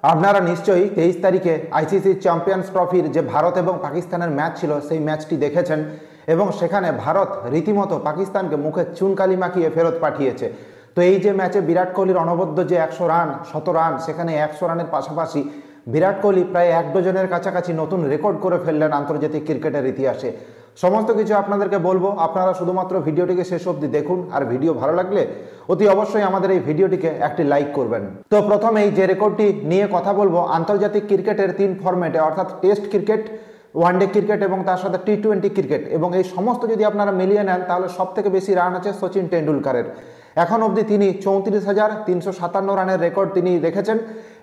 আপনারা নিশ্চয়ই 23 তারিখে আইসিসি চ্যাম্পিয়ন্স ট্রফির যে ভারত এবং পাকিস্তানের ম্যাচ ছিল সেই ম্যাচটি দেখেছেন এবং সেখানে ভারত রীতিমতো পাকিস্তানকে মুখে চুনকালি মাখিয়ে ফেরত পাঠিয়েছে। তো এই যে ম্যাচে বিরাট কোহলির অনবদ্য যে 100 রান 100 রান, সেখানে 100 রানের পাশাপাশি বিরাট কোহলি প্রায় 1 ডজনের কাছাকাছি নতুন রেকর্ড করে ফেললেন আন্তর্জাতিক ক্রিকেটের ইতিহাসে। সমস্ত কিছু আপনাদেরকে বলবো, আপনারা শুধুমাত্র ভিডিওটিকে শেষ অবধি দেখুন, আর ভিডিও ভালো লাগলে অতি অবশ্যই আমাদের এই ভিডিওটিকে একটি লাইক করবেন। তো প্রথমেই যে রেকর্ডটি নিয়ে কথা বলবো, আন্তর্জাতিক ক্রিকেটের 3 ফরম্যাটে অর্থাৎ টেস্ট ক্রিকেট, ওয়ানডে ক্রিকেট এবং তার সাথে টি-20 ক্রিকেট, এবং এই সমস্ত যদি আপনারা মিলিয়ে নেন তাহলে সব থেকে বেশি রান আছে সচিন টেন্ডুলকারের। এখন অবধি তিনি 34,357 রানের রেকর্ড তিনি রেখেছেন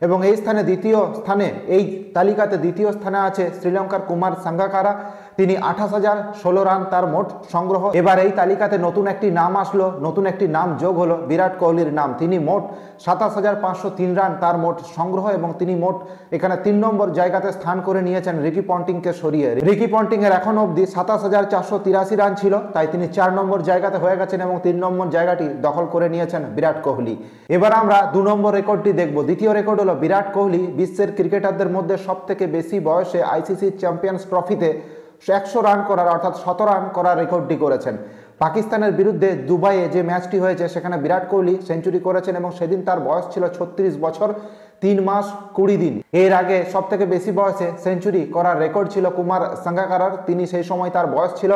এবং এই স্থানে এই তালিকাতে দ্বিতীয় স্থানে আছে শ্রীলঙ্কার কুমার সাঙ্গাকারা। তিনি 28,016 রান তার মোট সংগ্রহ। এবার এই তালিকাতে নতুন একটি নাম আসলো, নতুন একটি নাম যোগ হলো, বিরাট কোহলির নাম। তিনি মোট 27,503 রান তার মোট সংগ্রহ এবং তিনি মোট এখানে 3 নম্বর জায়গাতে স্থান করে নিয়েছেন রিকি পন্টিংকে সরিয়ে। রিকি পন্টিং এর এখন অবধি 27,483 রান ছিল, তাই তিনি 4 নম্বর জায়গাতে হয়ে গেছেন এবং 3 নম্বর জায়গাটি দখল করে নিয়েছেন বিরাট কোহলি। এবার আমরা 2 নম্বর রেকর্ডটি দেখব। দ্বিতীয় রেকর্ড হলো বিরাট কোহলি বিশ্বের ক্রিকেটারদের মধ্যে সব থেকে বেশি বয়সে আইসিসি চ্যাম্পিয়ন্স ট্রফিতে 100 রান করার অর্থাৎ 100 রান করার রেকর্ডটি করেছেন। পাকিস্তানের বিরুদ্ধে দুবাইয়ে যে ম্যাচটি হয়েছে সেখানে বিরাট কোহলি সেঞ্চুরি করেছেন এবং সেদিন তার বয়স ছিল 36 বছর 3 মাস 20 দিন। এর আগে সব থেকে বেশি বয়সে সেঞ্চুরি করার রেকর্ড ছিল কুমার সাঙ্গাকারার। তিনি সেই সময় তার বয়স ছিল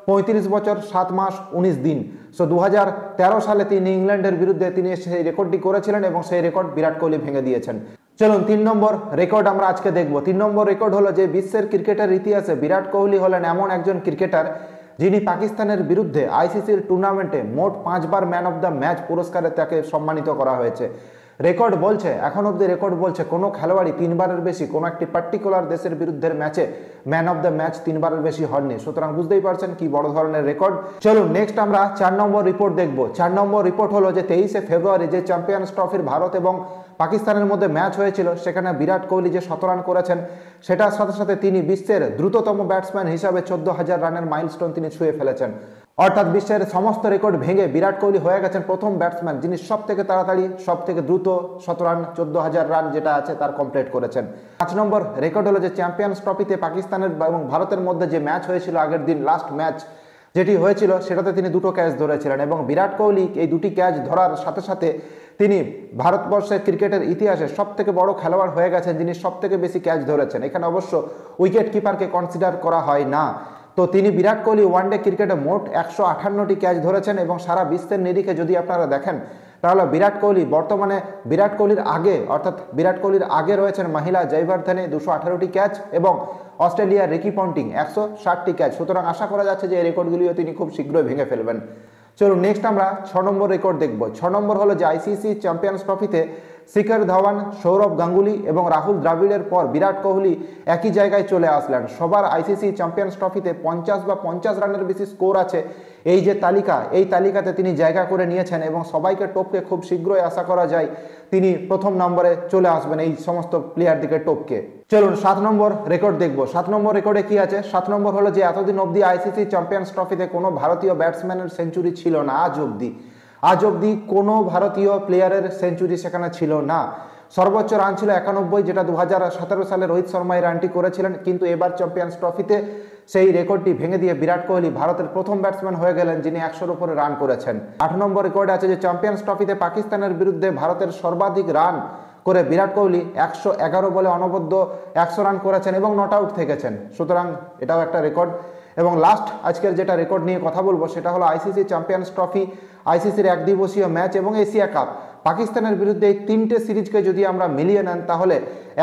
35 বছর 7 মাস 19 দিন। 2013 সালে তিনি ইংল্যান্ডের বিরুদ্ধে তিনি সেই রেকর্ডটি করেছিলেন এবং সেই রেকর্ড বিরাট কোহলি ভেঙে দিয়েছেন। চলুন 3 নম্বর রেকর্ড আমরা আজকে দেখব। 3 নম্বর রেকর্ড হলো যে বিশ্বের ক্রিকেটের ইতিহাসে বিরাট কোহলি হলেন এমন একজন ক্রিকেটার যিনি পাকিস্তানের বিরুদ্ধে আইসিসির টুর্নামেন্টে মোট 5 বার ম্যান অফ দ্য ম্যাচ পুরস্কারে তাকে সম্মানিত করা হয়েছে। রেকর্ড বলছে, এখন অব্দি রেকর্ড বলছে কোনো খেলোয়াড়ই 3 বারের বেশি কোনো একটি পার্টিকুলার দেশের বিরুদ্ধে ম্যাচে ম্যান অফ দ্য ম্যাচ 3 বারের বেশি হননি। সুতরাং বুঝতেই পারছেন কি বড় ধরনের রেকর্ড। চলুন নেক্সট আমরা 4 নম্বর রিপোর্ট দেখব। 4 নম্বর রিপোর্ট হলো যে 23শে ফেব্রুয়ারি যে চ্যাম্পিয়ন্স ট্রফির ভারত এবং পাকিস্তানের মধ্যে ম্যাচ হয়েছিল সেখানে বিরাট কোহলি যে 100 রান করেছেন সেটার সাথে সাথে তিনি বিশ্বের দ্রুততম ব্যাটসম্যান হিসাবে 14,000 রানের মাইলস্টোন তিনি ছুঁয়ে ফেলেছেন। অর্থাৎ বিশ্বের সমস্ত রেকর্ড ভেঙে বিরাট কোহলি হয়ে গেছেন প্রথম ব্যাটসম্যান যিনি সব থেকে তাড়াতাড়ি সব থেকে দ্রুত 100 রান 14,000 রান যেটা আছে তার কমপ্লিট করেছেন। 5 নম্বর রেকর্ড হলো যে চ্যাম্পিয়ন্স ট্রফিতে পাকিস্তানের এবং ভারতের মধ্যে যে ম্যাচ হয়েছিল আগের দিন লাস্ট ম্যাচ যেটি হয়েছিল সেটাতে তিনি 2টো ক্যাচ ধরেছিলেন এবং বিরাট কোহলি এই 2টি ক্যাচ ধরার সাথে সাথে তিনি ভারতবর্ষের ক্রিকেটের ইতিহাসে সব থেকে বড় খেলোয়াড় হয়ে গেছেন যিনি সব থেকে বেশি ক্যাচ ধরেছেন। এখানে অবশ্য উইকেট কিপারকে কনসিডার করা হয় না। তো তিনি বিরাট কোহলি ওয়ানডে ক্রিকেটে মোট 158টি ক্যাচ ধরেছেন এবং সারা বিশ্বের নিরিখে যদি আপনারা দেখেন তাহলে বিরাট কোহলি বর্তমানে বিরাট কোহলির আগে রয়েছেন মহিলা জয়বর্ধনে 218টি ক্যাচ এবং অস্ট্রেলিয়ার রিকি পন্টিং 160টি ক্যাচ। সুতরাং আশা করা যাচ্ছে যে এই রেকর্ডগুলিও তিনি খুব শীঘ্রই ভেঙে ফেলবেন। চলুন নেক্সট আমরা 6 নম্বর রেকর্ড দেখব। 6 নম্বর হলো যে আইসিসি চ্যাম্পিয়ন্স ট্রফিতে শিখর ধাওয়ান, সৌরভ গাঙ্গুলি এবং রাহুল দ্রাবিড়ের পর বিরাট কোহলি একই জায়গায় চলে আসলেন। সবার আইসিসি চ্যাম্পিয়ন্স ট্রফিতে 50 বা 50 রানের বেশি স্কোর আছে এই যে তালিকা, এই তালিকাতে তিনি জায়গা করে নিয়েছেন এবং সবাইকে টপকে খুব শীঘ্রই আশা করা যায় তিনি প্রথম নম্বরে চলে আসবেন এই সমস্ত প্লেয়ার দিকে টপকে। চলুন 7 নম্বর রেকর্ড দেখব। 7 নম্বর রেকর্ডে কি আছে? 7 নম্বর হলো যে এতদিন অবধি আইসিসি চ্যাম্পিয়ন্স ট্রফিতে কোনো ভারতীয় ব্যাটসম্যানের সেঞ্চুরি ছিল না। আজ অবধি কোনো ভারতীয় প্লেয়ারের সেঞ্চুরি সেখানে ছিল না। সর্বোচ্চ রান ছিল 91, যেটা 2017 সালে রোহিত শর্মা এই রানটি করেছিলেন, কিন্তু এবার চ্যাম্পিয়ন্স ট্রফিতে সেই রেকর্ডটি ভেঙে দিয়ে বিরাট কোহলি ভারতের প্রথম ব্যাটসম্যান হয়ে গেলেন যিনি 100-র উপরে রান করেছেন। 8 নম্বর রেকর্ডে আছে যে চ্যাম্পিয়ন্স ট্রফিতে পাকিস্তানের বিরুদ্ধে ভারতের সর্বাধিক রান করে বিরাট কোহলি 111 বলে অনবদ্য 100 রান করেছেন এবং নট আউট থেকেছেন। সুতরাং এটাও একটা রেকর্ড। এবং লাস্ট আজকের যেটা রেকর্ড নিয়ে কথা বলবো সেটা হলো আইসিসি চ্যাম্পিয়ন্স ট্রফি, আইসিসির একদিবসীয় ম্যাচ এবং এশিয়া কাপ। পাকিস্তানের বিরুদ্ধে এই 3টে সিরিজকে যদি আমরা মিলিয়ে নেন তাহলে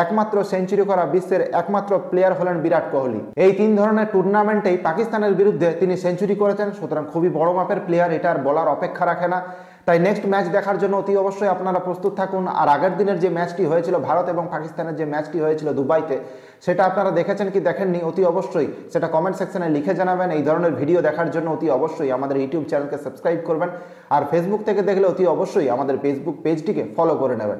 একমাত্র সেঞ্চুরি করা বিশ্বের একমাত্র প্লেয়ার হলেন বিরাট কোহলি। এই 3 ধরনের টুর্নামেন্টেই পাকিস্তানের বিরুদ্ধে তিনি সেঞ্চুরি করেছেন। সুতরাং খুবই বড় মাপের প্লেয়ার, এটা আর বলার অপেক্ষা রাখে না। তাই নেক্সট ম্যাচ দেখার জন্য অতি অবশ্যই আপনারা প্রস্তুত থাকুন। আর আগের দিনের যে ম্যাচটি হয়েছিল ভারত এবং পাকিস্তানের যে ম্যাচটি হয়েছিল দুবাইতে, সেটা আপনারা দেখেছেন কি দেখেননি অতি অবশ্যই সেটা কমেন্ট সেকশনে লিখে জানাবেন। এই ধরনের ভিডিও দেখার জন্য অতি অবশ্যই আমাদের ইউটিউব চ্যানেলকে সাবস্ক্রাইব করবেন আর ফেসবুক থেকে দেখলে অতি অবশ্যই আমাদের ফেসবুক পেজটিকে ফলো করে নেবেন।